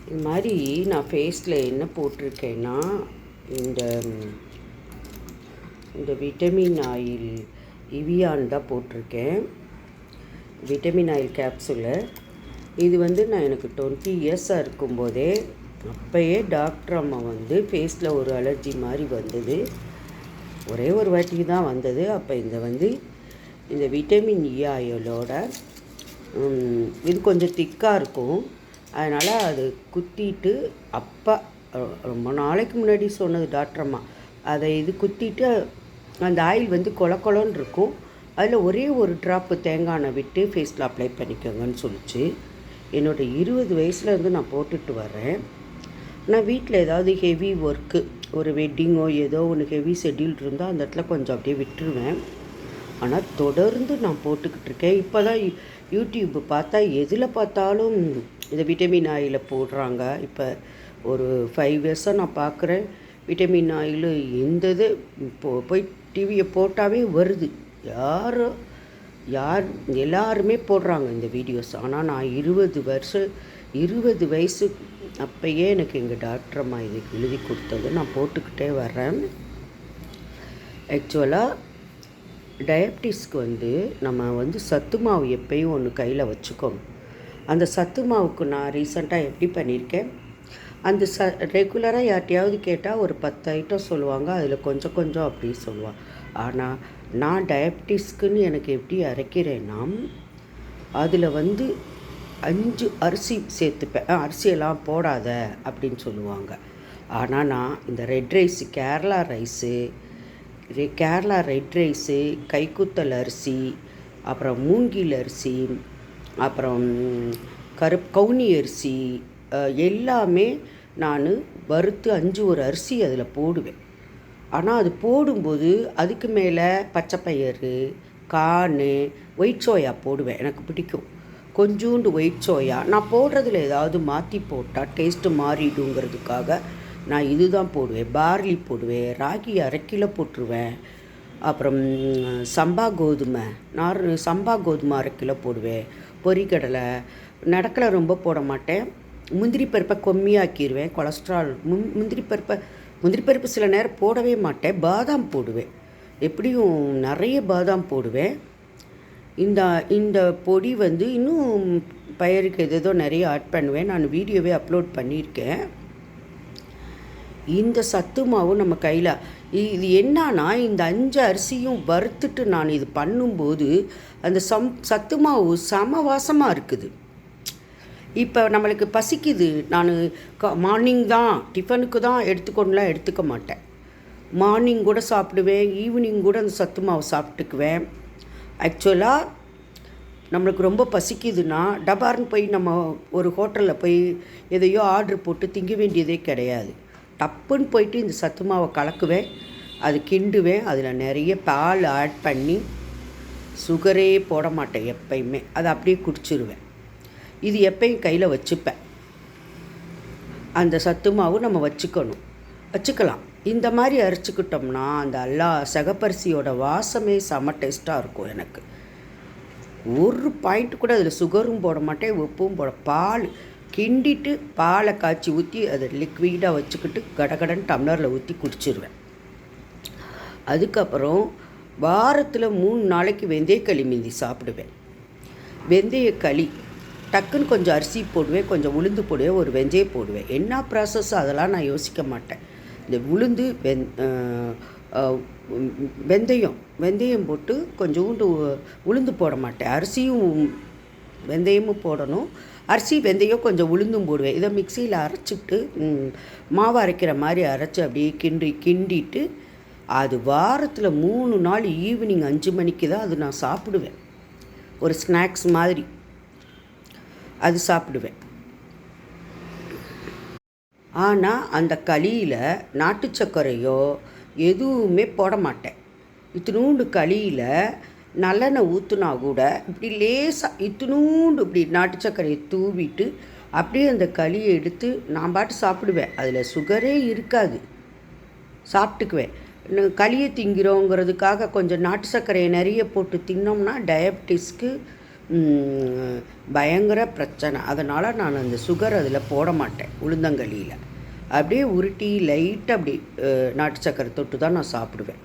இது மாதிரி நான் ஃபேஸில் என்ன போட்டிருக்கேன்னா, இந்த இந்த விட்டமின் ஆயில் இவியான் தான் போட்டிருக்கேன். Vitamin oil capsule. இது நான் எனக்கு 20 இயர்ஸாக இருக்கும்போதே அப்போயே டாக்டர் அம்மா ஃபேஸில் ஒரு அலர்ஜி மாதிரி வந்தது. ஒரே ஒரு வாட்டி தான் வந்தது. அப்போ இந்த விட்டமின் இ ஆயிலோட இது கொஞ்சம் திக்காக இருக்கும். அதனால் அது குத்திட்டு அப்போ ரொம்ப நாளைக்கு முன்னாடி சொன்னது டாக்டர் அம்மா. அதை குத்திட்டு அந்த ஆயில் கொல கொலன்னு இருக்கும். அதில் ஒரே ஒரு ட்ராப்பு தேங்காய் எண்ணெய் விட்டு ஃபேஸில் அப்ளை பண்ணிக்கோங்கன்னு சொல்லிச்சு. என்னோடய 20 வயசுலேருந்து நான் போட்டுட்டு வரேன். நான் வீட்டில் ஏதாவது ஹெவி ஒர்க்கு, ஒரு வெட்டிங்கோ ஏதோ ஒன்று ஹெவி ஷெட்யூல் இருந்தால் அந்த இடத்துல கொஞ்சம் அப்படியே விட்டுருவேன். ஆனால் தொடர்ந்து நான் போட்டுக்கிட்டு இருக்கேன். இப்போ தான் யூடியூப் பார்த்தா எதில் பார்த்தாலும் இந்த விட்டமின் ஆயிலை போடுறாங்க. இப்போ ஒரு 5 இயர்ஸாக நான் பார்க்குறேன். விட்டமின் ஆயில் எந்த இது போய் டிவியை போட்டாவே வருது. யார் எல்லாருமே போடுறாங்க இந்த வீடியோஸ். ஆனால் நான் 20 வயசு அப்போயே எனக்கு எங்கள் டாக்டர் அம்மா இதுக்கு எழுதி கொடுத்தது நான் போட்டுக்கிட்டே வரேன். ஆக்சுவலாக டயபிட்டிஸ்க்கு நம்ம சத்து மாவு எப்பயும் ஒன்று கையில் வச்சுக்கணும். அந்த சத்து மாவுக்கு நான் ரீசெண்டாக எப்படி பண்ணியிருக்கேன், அந்த ரெகுலராக யார்ட்டையாவது கேட்டால் ஒரு 10 ஐட்டம் சொல்லுவாங்க. அதில் கொஞ்சம் கொஞ்சம் அப்படி சொல்லுவாள். ஆனால் நான் டயபிட்டிஸ்க்குன்னு எனக்கு எப்படி அரைக்கிறேன்னா, அதில் 5 அரிசி சேர்த்துப்பேன். அரிசியெல்லாம் போடாத அப்படின்னு சொல்லுவாங்க. ஆனால் நான் இந்த red rice, Kerala red rice, கைக்குத்தல் அரிசி, அப்புறம் மூங்கில் அரிசி, அப்புறம் கவுனி அரிசி எல்லாமே நான் வறுத்து 5 ஒரு அரிசி அதில் போடுவேன். ஆனால் அது போடும்போது அதுக்கு மேலே பச்சைப்பயிறு, கார்ன், ஒயிட் சோயா போடுவேன். எனக்கு பிடிக்கும். கொஞ்சோண்டு ஒயிட் சோயா நான் போடுறதுல ஏதாவது மாற்றி போட்டால் டேஸ்ட்டு மாறிடுங்கிறதுக்காக நான் இது தான் போடுவேன். பார்லி போடுவேன், ராகி 1/2 கிலோ போட்டுருவேன். அப்புறம் சம்பா கோதுமை 1/2 கிலோ போடுவேன். பொரிக்கடலை, நடக்கலை ரொம்ப போட மாட்டேன். முந்திரி பருப்பை கம்மியாக்கிடுவேன். கொலஸ்ட்ரால். முந்திரி பருப்பு சில நேரம் போடவே மாட்டேன். பாதாம் போடுவேன். எப்படியும் நிறைய பாதாம் போடுவேன். இந்த பொடி இன்னும் பயிருக்கு ஏதோ நிறைய ஆட் பண்ணுவேன். நான் வீடியோவே அப்லோட் பண்ணியிருக்கேன். இந்த சத்து மாவு நம்ம கையில் இது என்னன்னா, இந்த 5 அரிசியும் வறுத்துட்டு நான் இது பண்ணும்போது அந்த சத்து மாவு சமவாசமாக இருக்குது. இப்போ நம்மளுக்கு பசிக்குது. நான் மார்னிங் தான் டிஃபனுக்கு தான் எடுத்துக்க மாட்டேன். மார்னிங் கூட சாப்பிடுவேன், ஈவினிங் கூட அந்த சத்து மாவு சாப்பிட்டுக்குவேன். ஆக்சுவலாக நம்மளுக்கு ரொம்ப பசிக்குதுன்னா டபார்னு போய் நம்ம ஒரு ஹோட்டலில் போய் எதையோ ஆர்டர் போட்டு திங்க வேண்டியதே கிடையாது. டப்புன்னு போயிட்டு இந்த சத்து மாவை கலக்குவேன், அது கிண்டுவேன். அதில் நிறைய பால் ஆட் பண்ணி, சுகரே போட மாட்டேன் எப்பயுமே. அதை அப்படியே குடிச்சிருவேன். இது எப்பயும் கையில் வச்சுப்பேன். அந்த சத்து மாவு நம்ம வச்சுக்கலாம். இந்த மாதிரி அரைச்சிக்கிட்டோம்னா அந்த சிகப்பரிசியோட வாசமே செம டேஸ்ட்டாக இருக்கும். எனக்கு ஒரு பாயிண்ட் கூட அதில் சுகரும் போட மாட்டேன், உப்பும் பால் கிண்டிட்டு பாலை காய்ச்சி ஊற்றி அதை லிக்விடாக வச்சுக்கிட்டு கடகடன் டம்ளரில் ஊற்றி குடிச்சிருவேன். அதுக்கப்புறம் வாரத்தில் 3 நாளைக்கு வெந்தயக்களி மிந்தி சாப்பிடுவேன். வெந்தயக்களி டக்குன்னு கொஞ்சம் அரிசி போடுவேன், கொஞ்சம் உளுந்து போடுவேன், ஒரு வெந்தயம் போடுவேன். என்ன ப்ராசஸ் அதெல்லாம் நான் யோசிக்க மாட்டேன். இந்த உளுந்து வெந்தயம் போட்டு கொஞ்சோண்டு உளுந்து போட மாட்டேன். அரிசியும் வெந்தயமும் போடணும். அரிசி, வெந்தயம், கொஞ்சம் உளுந்தும் போடுவேன். இதை மிக்சியில் அரைச்சிட்டு மாவு அரைக்கிற மாதிரி அரைச்சி அப்படியே கிண்டிட்டு அது வாரத்தில் 3 நாள் ஈவினிங் 5 மணிக்கு தான் அது நான் சாப்பிடுவேன். ஒரு ஸ்நாக்ஸ் மாதிரி அது சாப்பிடுவேன். ஆனால் அந்த களியில் நாட்டு சர்க்கரையோ எதுவுமே போட மாட்டேன். இத்தினூண்டு களியில் நல்லெண்ணெய் ஊற்றுனா கூட இப்படி லேசாக இத்தினூண்டு இப்படி நாட்டு சர்க்கரையை தூவிட்டு அப்படியே அந்த களியை எடுத்து நான் பாட்டு சாப்பிடுவேன். அதில் சுகரே இருக்காது, சாப்பிட்டுக்குவேன். களியை திங்கிறோங்கிறதுக்காக கொஞ்சம் நாட்டு சர்க்கரையை நிறைய போட்டு தின்னோம்னா டயபிட்டிஸ்க்கு பயங்கர பிரச்சனை. அதனால் நான் அந்த சுகர் அதில் போட மாட்டேன். உளுந்தங்களியில் அப்படியே உருட்டி லைட்டாக அப்படி நாட்டு சக்கரை தொட்டு தான் நான் சாப்பிடுவேன்.